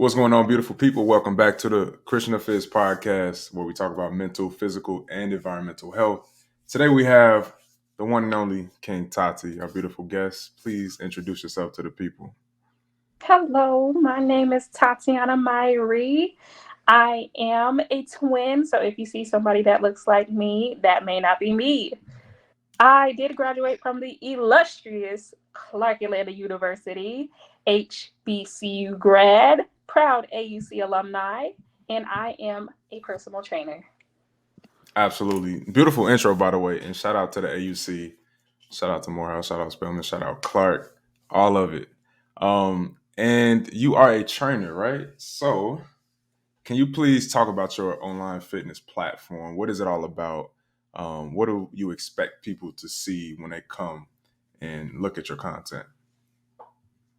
What's going on, beautiful people? Welcome back to the Christian Affairs podcast, where we talk about mental, physical, and environmental health. Today we have the one and only King Tati, our beautiful guest. Please introduce yourself to the people. Hello, my name is Tatyanna Myrie. I am a twin, so if you see somebody that looks like me, that may not be me. I did graduate from the illustrious Clark Atlanta University, HBCU grad, proud AUC alumni, and I am a personal trainer. Absolutely. Beautiful intro, by the way. And shout out to the AUC. Shout out to Morehouse. Shout out Spelman. Shout out Clark. All of it. And you are a trainer, right? So can you please talk about your online fitness platform? What is it all about? What do you expect people to see when they come and look at your content?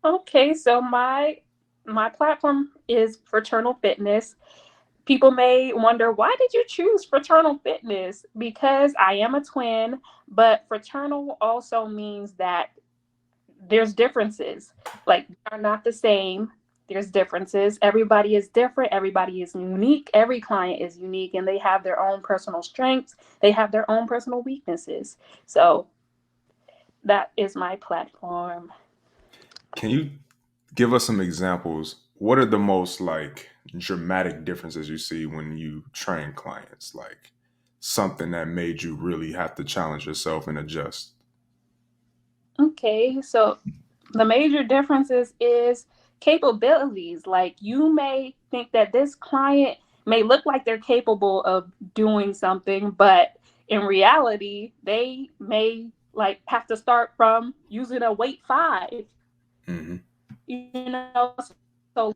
Okay, so my platform is Fraternal Fitness. People may wonder, why did you choose fraternal fitness? Because I am a twin, but fraternal also means that there's differences. Like, are not the same. There's differences. Everybody is different. Everybody is unique. Every client is unique, and they have their own personal strengths. They have their own personal weaknesses. So that is my platform. Can you give us some examples? What are the most like dramatic differences you see when you train clients? Like something that made you really have to challenge yourself and adjust. Okay, so the major differences is capabilities. Like, you may think that this client may look like they're capable of doing something, but in reality they may like have to start from using a weight 5, Hmm. so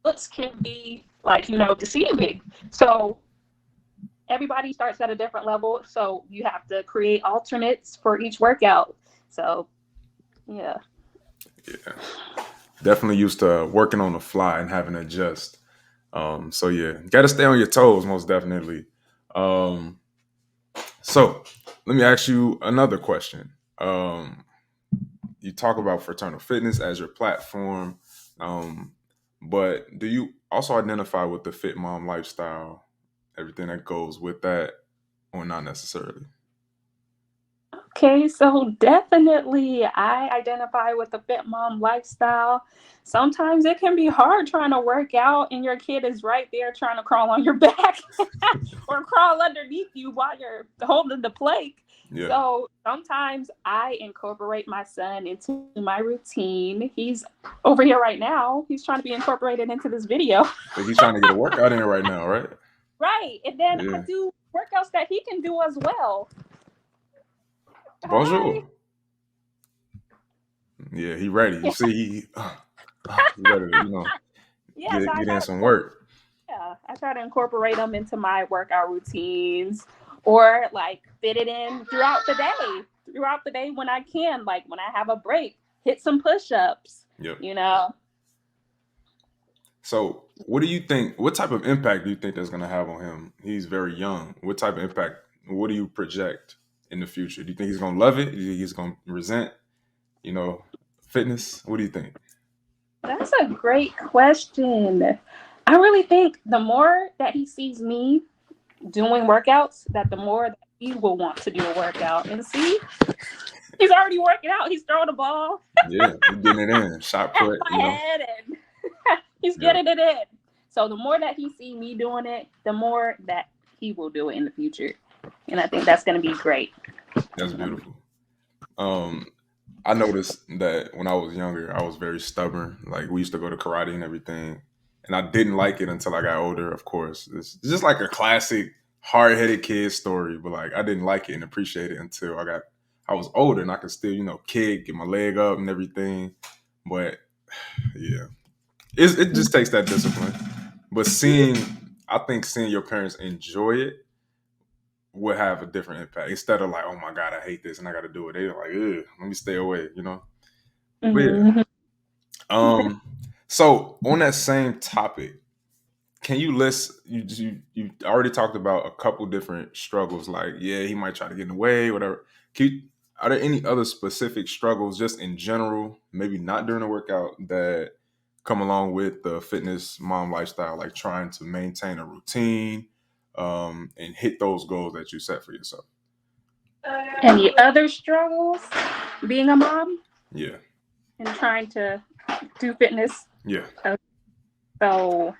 looks can be like, deceiving. So everybody starts at a different level, so you have to create alternates for each workout. So yeah. Yeah, definitely used to working on the fly and having to adjust. So yeah, got to stay on your toes, most definitely. Um, so let me ask you another question. Um, you talk about fraternal fitness as your platform, um, but do you also identify with the fit mom lifestyle, everything that goes with that, or not necessarily? Okay, so definitely I identify with the fit mom lifestyle. Sometimes it can be hard trying to work out and your kid is right there trying to crawl on your back or crawl underneath you while you're holding the plank. Yeah, So sometimes I incorporate my son into my routine. He's over here right now. He's trying to be incorporated into this video. I think he's trying to get a workout in right now, right? Right. And then I Yeah. do workouts that he can do as well. Hi. Bonjour. Yeah, he ready. You see, he ready to Yes, get I get in try some to. work. Yeah, I try to incorporate them into my workout routines or like fit it in throughout the day. Throughout the day when I can, like when I have a break, hit some push-ups, Yep. you know. So, what do you think? What type of impact do you think that's going to have on him? He's very young. What type of impact? What do you project in the future? Do you think he's going to love it? Do you think he's going to resent, you know, fitness? What do you think? That's a great question. I really think the more that he sees me doing workouts, that the more that he will want to do a workout. And see, he's already working out. He's throwing the ball Yeah, he's getting it in. Shot at put, my head and he's Yeah, getting it in. So the more that he see me doing it, the more that he will do it in the future. And I think that's going to be great. that's beautiful. Um, I noticed that when I was younger, I was very stubborn. Like we used to go to karate and everything, and I didn't like it until I got older. Of course, it's just like a classic hard-headed kid story. But like I didn't like it and appreciate it until I was older and I could still kick, get my leg up and everything. But yeah, it just takes that discipline. But I think seeing your parents enjoy it would have a different impact instead of like, oh my god, I hate this and I got to do it. They're like, ugh, let me stay away. But yeah. Mm-hmm. Um, so on that same topic, can you list you already talked about a couple different struggles, like yeah, he might try to get in the way, whatever. Are there any other specific struggles just in general, maybe not during the workout, that come along with the fitness mom lifestyle, like trying to maintain a routine and hit those goals that you set for yourself? Any other struggles being a mom Yeah. and trying to do fitness? Yeah. So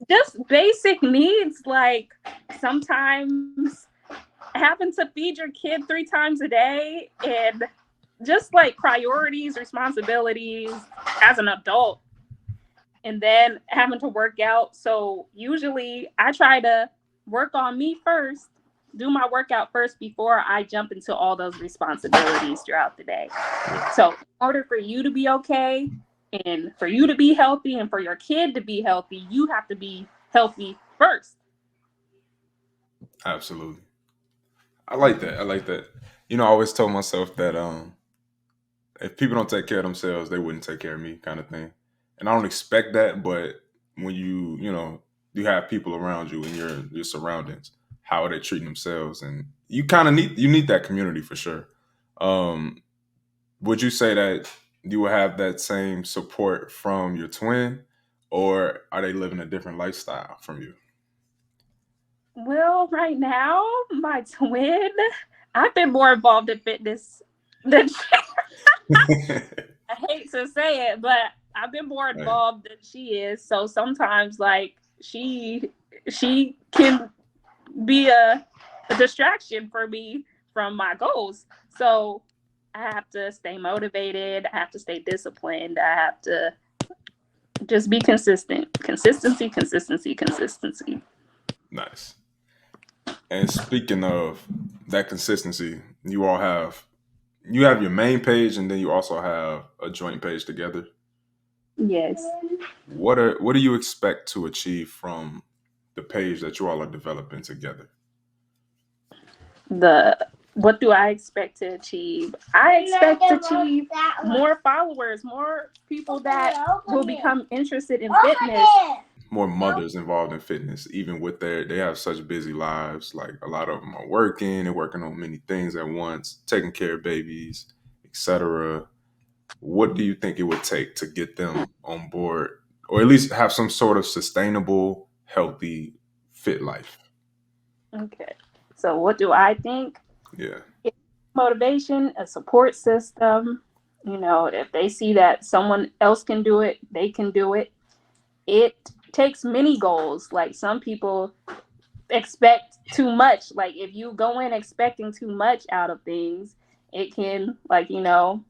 just basic needs, like sometimes having to feed your kid 3 times a day, and just like priorities, responsibilities as an adult, and then having to work out. So usually I try to work on me first, do my workout first before I jump into all those responsibilities throughout the day. Yeah. So in order for you to be okay and for you to be healthy and for your kid to be healthy, you have to be healthy first. Absolutely. I like that. I like that. I always told myself that if people don't take care of themselves, they wouldn't take care of me, kind of thing. And I don't expect that, but when you have people around you in your surroundings, how are they treating themselves, and you kind of need that community for sure. Um, would you say that you will have that same support from your twin, or are they living a different lifestyle from you? Well, right now, my twin, I've been more involved in fitness than I hate to say it, but I've been more Right. involved than she is. So sometimes, like she can be a distraction for me from my goals. So I have to stay motivated. I have to stay disciplined. I have to just be consistent. Consistency, consistency, consistency. Nice. And speaking of that consistency, you have your main page, and then you also have a joint page together. Yes. What do you expect to achieve from the page that you all are developing together? The What do I expect to achieve? I expect to achieve more followers, more people that will become interested in fitness. More mothers involved in fitness, even with they have such busy lives. Like a lot of them are working and working on many things at once, taking care of babies, etc. What do you think it would take to get them on board, or at least have some sort of sustainable, healthy, fit life? Okay. So what do I think? Yeah. It's motivation, a support system. If they see that someone else can do it, they can do it. It takes many goals. Like some people expect too much. Like if you go in expecting too much out of things, it can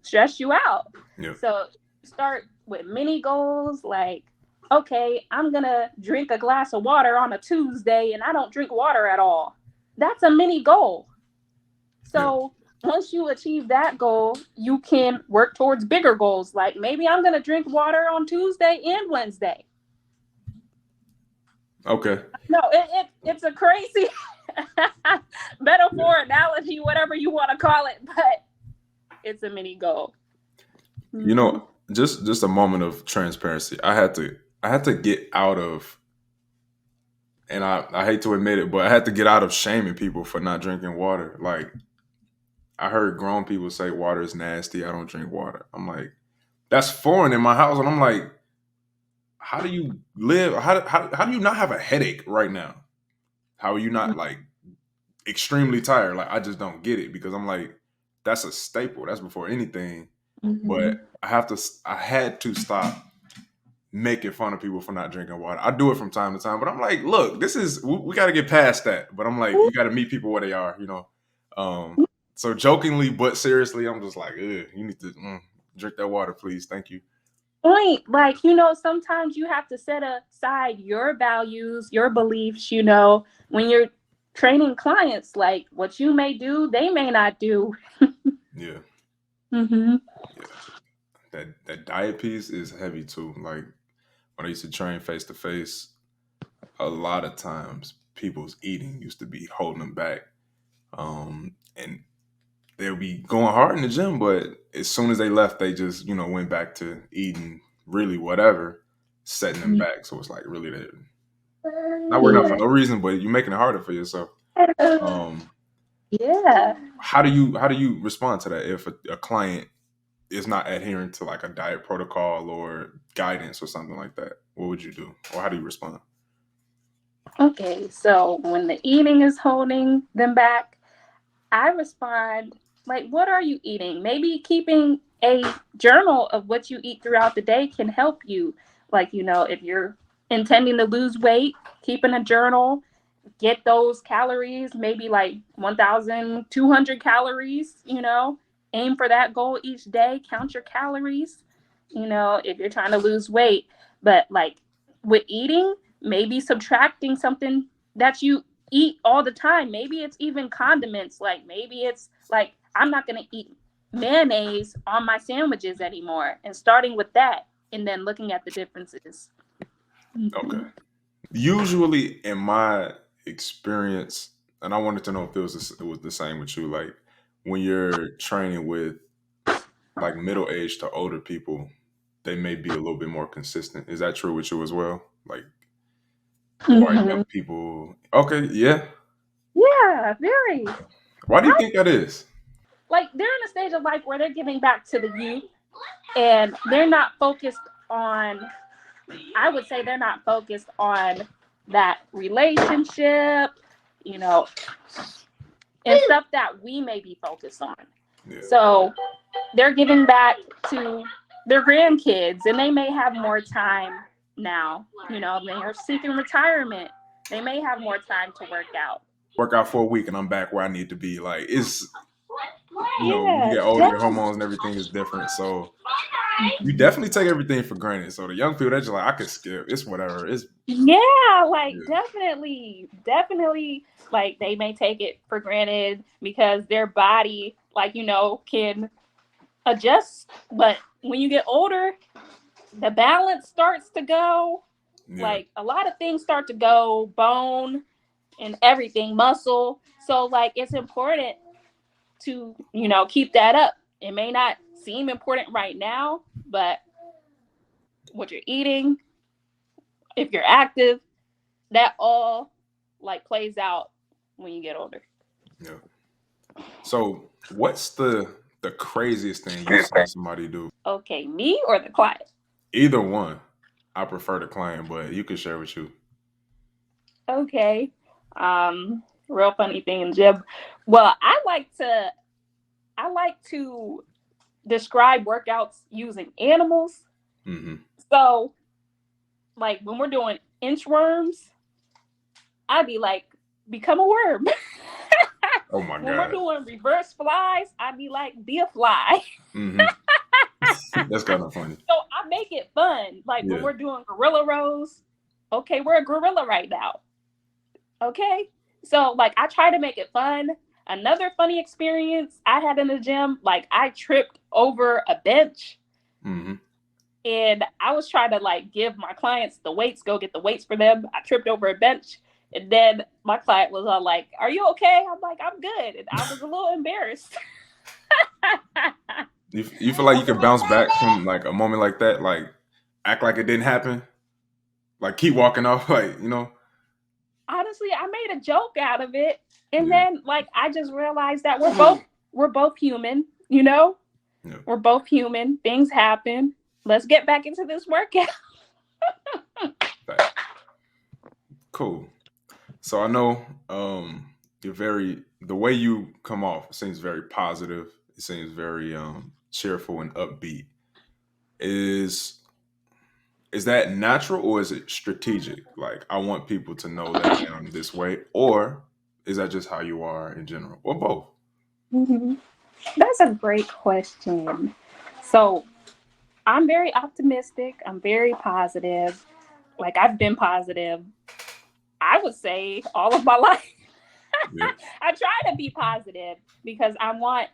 stress you out. Yeah. So start with mini goals, like okay, I'm gonna drink a glass of water on a Tuesday and I don't drink water at all. That's a mini goal. Yeah. So once you achieve that goal, you can work towards bigger goals. Like maybe I'm gonna drink water on Tuesday and Wednesday. Okay. No, it's a crazy Yeah. metaphor, analogy, whatever you want to call it, but it's a mini goal. You Mm-hmm. know, just a moment of transparency. I had to get out of, and I hate to admit it, but I had to get out of shaming people for not drinking water. Like I heard grown people say water is nasty. I don't drink water. I'm like, that's foreign in my house, and I'm like, how do you live? How do you not have a headache right now? How are you not like extremely tired? Like I just don't get it, because I'm like, that's a staple. That's before anything. Mm-hmm. But I had to stop making fun of people for not drinking water. I do it from time to time, but I'm like, look, we got to get past that. But I'm like, you got to meet people where they are. Um, so jokingly but seriously, I'm just like, ugh, you need to drink that water, please, thank you. Point, like sometimes you have to set aside your values, your beliefs. When you're training clients, like what you may do, they may not do. Yeah, Mm-hmm. yeah. That diet piece is heavy too. Like when I used to train face to face, a lot of times people's eating used to be holding them back. And they'll be going hard in the gym, but as soon as they left, they just went back to eating really whatever, setting them back. So it's like really that not working out for Yeah. no reason, but you're making it harder for yourself. Um, Yeah. how do you respond to that if a client is not adhering to like a diet protocol or guidance or something like that, what would you do, or how do you respond? Okay, so when the eating is holding them back, I respond like, what are you eating? Maybe keeping a journal of what you eat throughout the day can help you. Like, if you're intending to lose weight, keeping a journal, get those calories, maybe like 1,200 calories, aim for that goal each day, count your calories, if you're trying to lose weight. But like with eating, maybe subtracting something that you eat all the time. Maybe it's even condiments. Like maybe it's like, I'm not going to eat mayonnaise on my sandwiches anymore, and starting with that and then looking at the differences. Okay. Mm-hmm. Usually, in my experience, and I wanted to know if it was the same with you. Like when you're training with like middle aged to older people, they may be a little bit more consistent. Is that true with you as well? Like, or Mm-hmm. young people? Okay, yeah. Yeah, very. Why do you think that is? Like they're in a stage of life where they're giving back to the youth, and they're not focused on, I would say they're not focused on that relationship, you know and stuff that we may be focused on. Yeah. So they're giving back to their grandkids, and they may have more time now. They are seeking retirement. They may have more time to work out. Work out for a week and I'm back where I need to be. Like it's when you Yeah, get older, your definitely. hormones and everything is different. So you definitely take everything for granted. So the young people, they're just like, I could skip. It's whatever. It's Yeah, like yeah, definitely, like they may take it for granted because their body, like, can adjust. But when you get older, the balance starts to go. yeah, Like a lot of things start to go, bone and everything, muscle. So, like, it's important to, keep that up. It may not seem important right now, but what you're eating, if you're active, that all like plays out when you get older. yeah. So what's the craziest thing you've seen somebody do? Okay, me or the client? Either one. I prefer the client, but you can share with you. Okay. Real funny thing, Jib. Well, I like to describe workouts using animals. Hmm. So, like when we're doing inchworms, I'd be like, become a worm. Oh my When we're god. doing reverse flies, I'd be like, be a fly. Hmm. That's kind of funny. So I make it fun. Like when Yeah. we're doing gorilla rows, okay, we're a gorilla right now. Okay. So like I try to make it fun. Another funny experience I had in the gym, like I tripped over a bench, Hmm. and I was trying to like give my clients the weights, go get the weights for them. I tripped over a bench, and then my client was all like, "Are you okay?" I'm like, "I'm good," and I was a little embarrassed. You feel like you could bounce back from like a moment like that, like act like it didn't happen, like keep walking off, like Honestly, I made a joke out of it, and yeah, then like I just realized that we're both human. You know, yeah. we're both human. Things happen. Let's get back into this workout. Fact. Cool. So I know you're very the way you come off seems very positive. It seems very cheerful and upbeat. Is is that natural or is it strategic? Like I want people to know that I am this way, or is that just how you are in general, or both? Mhm. That's a great question. So I'm very optimistic. I'm very positive. Like I've been positive, I would say, all of my life. Yeah, I try to be positive because I want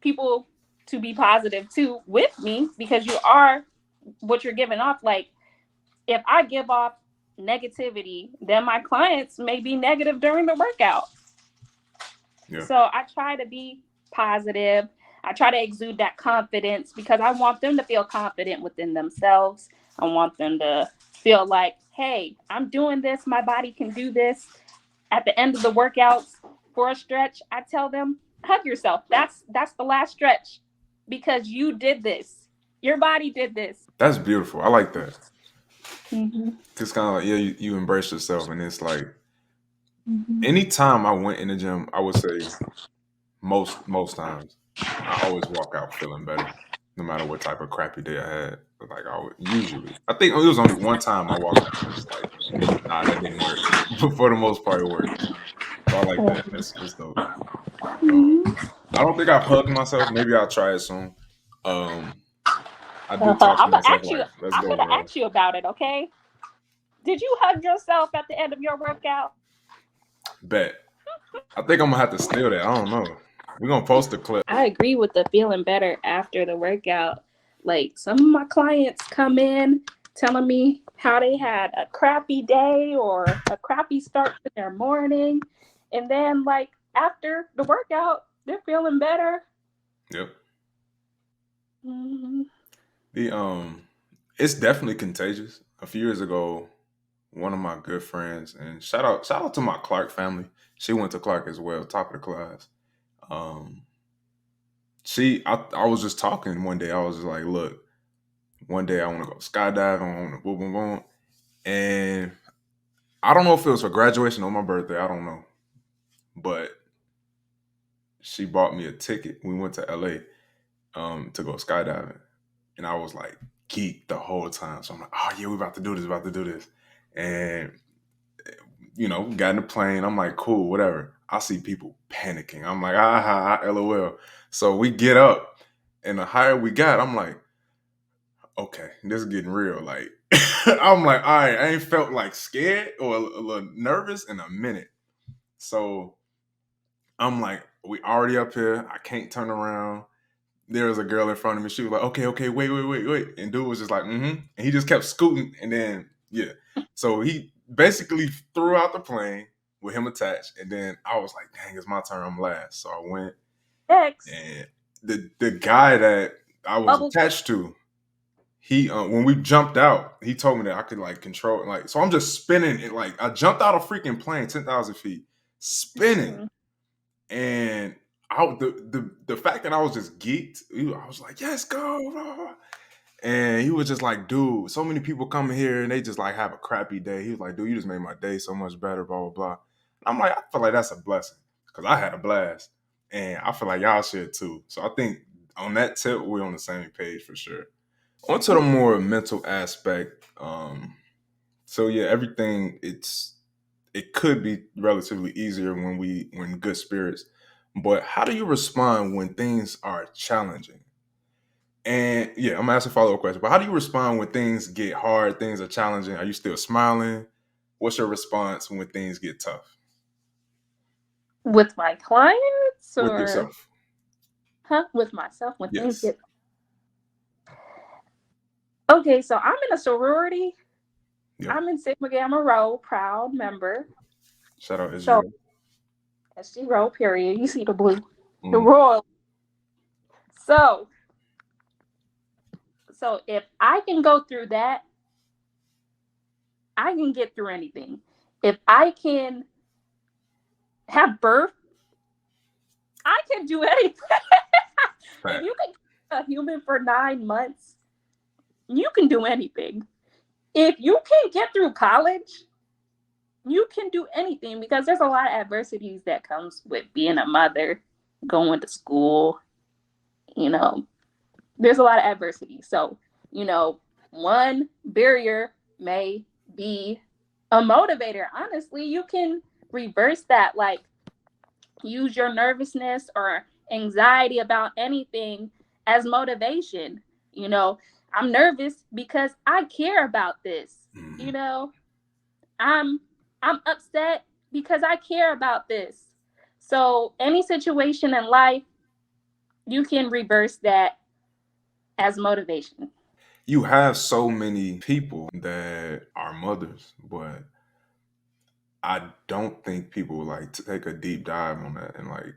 people to be positive too with me, because you are what you're giving off. Like if I give off negativity, then my clients may be negative during the workout. yeah, So I try to be positive. I try to exude that confidence because I want them to feel confident within themselves. I want them to feel like, hey, I'm doing this. My body can do this. At the end of the workouts for a stretch, I tell them, hug yourself. That's the last stretch. because you did this. Your body did this. That's beautiful. I like that. Mm-hmm. Cause kind of like, yeah, you embrace yourself, and it's like Mm-hmm. anytime I went in the gym, I would say most times, I always walk out feeling better, no matter what type of crappy day I had. But like I would usually, I think it was only one time I walked out and was like, nah, that didn't work. But for the most part, it worked. So I like that. That's dope. Um, I don't think I've hugged myself. Maybe I'll try it soon. Um, I do talk to I'm gonna myself ask you. like, "Let's I'm go, gonna bro." ask you about it. Okay? Did you hug yourself at the end of your workout? Bet. I think I'm gonna have to steal that. I don't know. We're gonna post a clip. I agree with the feeling better after the workout. Like some of my clients come in telling me how they had a crappy day or a crappy start to their morning. And then like after the workout, they're feeling better. Yep. Mm-hmm. The it's definitely contagious. A few years ago, one of my good friends, and shout out to my Clark family. She went to Clark as well, top of the class. Um, I was just talking one day. I was just like, look, one day I want to go skydiving. I want to boom, boom, boom. And I don't know if it was for graduation or my birthday. I don't know, but she bought me a ticket. We went to LA to go skydiving, and I was like geeked the whole time. So I'm like, oh yeah, we about to do this, about to do this, and got in the plane. I'm like, cool, whatever. I see people panicking. I'm like, lol. So we get up, and the higher we got, I'm like, okay, this is getting real. Like, I'm like, all right, I ain't felt like scared or a little nervous in a minute. So I'm like, we already up here. I can't turn around. There was a girl in front of me. She was like, okay, okay, wait, wait, wait, wait. And dude was just like, mm-hmm. And he just kept scooting. And then, yeah. So he basically threw out the plane with him attached. And then I was like, dang, it's my turn. I'm last. So I went. X And the guy that I was bubble. attached to, he when we jumped out, he told me that I could like control it. Like, so I'm just spinning it. Like, I jumped out a freaking plane, 10,000 feet, spinning. Mm-hmm. And the fact that I was just geeked, I was like, yes, go. And he was just like, dude, so many people come here and they just like have a crappy day. He was like, dude, you just made my day so much better, blah, blah, blah. I'm like, I feel like that's a blessing because I had a blast. And I feel like y'all should too. So I think on that tip, we're on the same page for sure. On to the more mental aspect. So yeah, everything it could be relatively easier when good spirits. But how do you respond when things are challenging? And yeah, I'm gonna ask a follow-up question. But how do you respond when things get hard, things are challenging? Are you still smiling? What's your response when things get tough With my clients with or yourself? with myself when things Yes. get okay. So I'm in a sorority. Yep. I'm in Sigma Gamma Rho, proud member. Shout out So Israel. SG Rho, period. You see the blue, the Mm, royal. So so if I can go through that, I can get through anything. If I can have birth, I can do anything. If fact. you can keep a human for 9 months, you can do anything. If you can get through college, you can do anything because there's a lot of adversities that comes with being a mother, going to school, you know, there's a lot of adversity. So, you know, one barrier may be a motivator. Honestly, you can reverse that. Like, use your nervousness or anxiety about anything as motivation. You know, I'm nervous because I care about this. Mhm. You know, I'm I'm upset because I care about this. So, any situation in life, you can reverse that as motivation. You have so many people that are mothers, but I don't think people like to take a deep dive on that and like,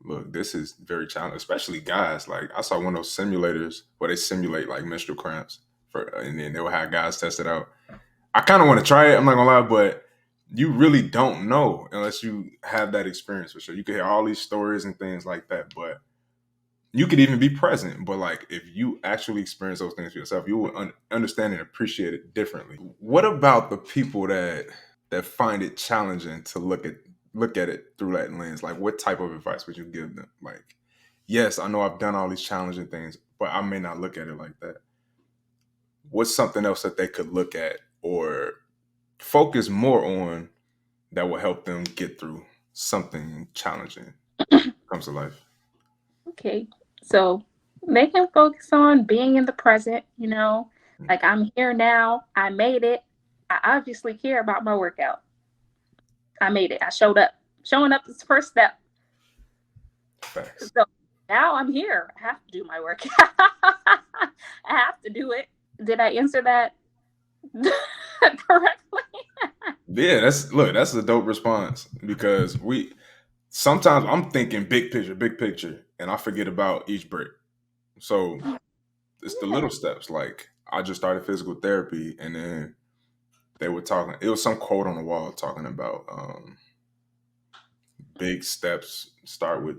look, this is very challenging, especially guys. Like I saw one of those simulators where they simulate like menstrual cramps and then they will have guys test it out. I kind of want to try it. I'm not gonna lie, but you really don't know unless you have that experience for sure. You can hear all these stories and things like that, but you could even be present, but like if you actually experience those things for yourself, you will understand and appreciate it differently. What about the people that find it challenging to look at it through that lens? Like, what type of advice would you give them? Like, yes, I know I've done all these challenging things, but I may not look at it like that. What's something else that they could look at or focus more on that will help them get through something challenging when it comes to life? Okay. So they can focus on being in the present, like I'm here now. I made it. I obviously care about my workout. I made it. I showed up. Showing up is the first step. Facts. So now I'm here. I have to do my workout. I have to do it. Did I answer that correctly? Yeah, that's a dope response because we sometimes I'm thinking big picture, and I forget about each break. So it's the Yeah. little steps. Like I just started physical therapy, and then they were talking. It was some quote on the wall talking about big steps start with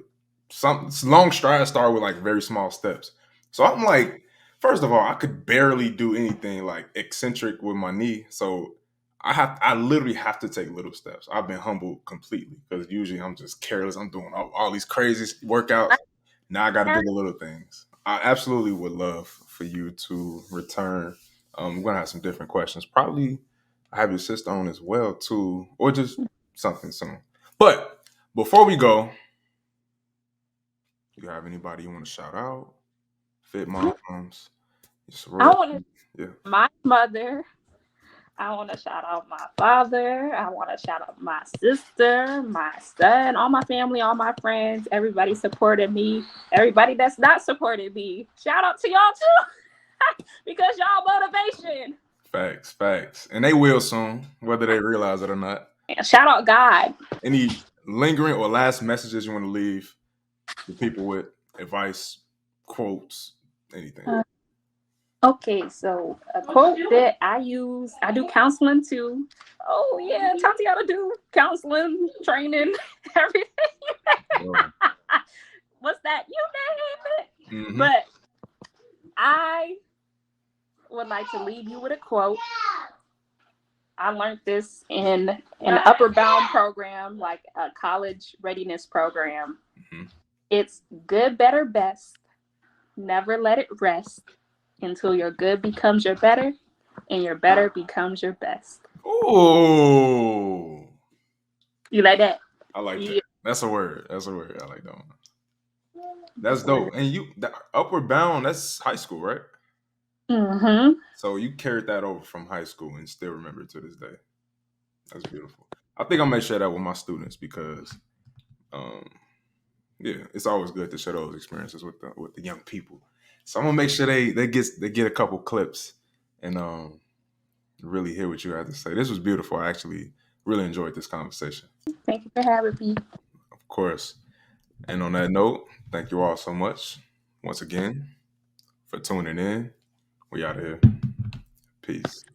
some long strides start with like very small steps. So I'm like, first of all, I could barely do anything like eccentric with my knee. So I literally have to take little steps. I've been humbled completely because usually I'm just careless. I'm doing all these crazy workouts. Now I got to do the little things. I absolutely would love for you to return. We're gonna have some different questions. Probably I have your sister on as well too, or just something soon. But before we go, you have anybody you want to shout out? Fit moms, your I want to sorority. Yeah. my mother. I want to shout out my father. I want to shout out my sister, my son, all my family, all my friends. Everybody supported me. Everybody that's not supported me. Shout out to y'all too, because y'all motivation. Facts. And they will soon, whether they realize it or not. And shout out God. Any lingering or last messages you want to leave the people with? Advice, quotes, anything. Okay, so a quote that I use, I do counseling too. Oh yeah, Tatyanna do counseling, training, everything. Oh. What's that? You name it. Mm-hmm. But I would like to leave you with a quote. I learned this in an upper bound program, like a college readiness program. Mm-hmm. It's good, better, best. Never let it rest until your good becomes your better and your better becomes your best. Oh, You like that? I like Yeah. that. That's a word. That's a word. I like that one. That's That's what it dope. And upward bound, that's high school, right? is. Mm-hmm. So you carried that over from high school and still remember it to this day. That's beautiful. I think I'm gonna share that with my students because, um, yeah, it's always good to share those experiences with the young people. So I'm gonna make sure they get a couple clips and really hear what you had to say. This was beautiful. I actually really enjoyed this conversation. Thank you for having me. Of course. And on that note, thank you all so much once again for tuning in. We out of here. Peace.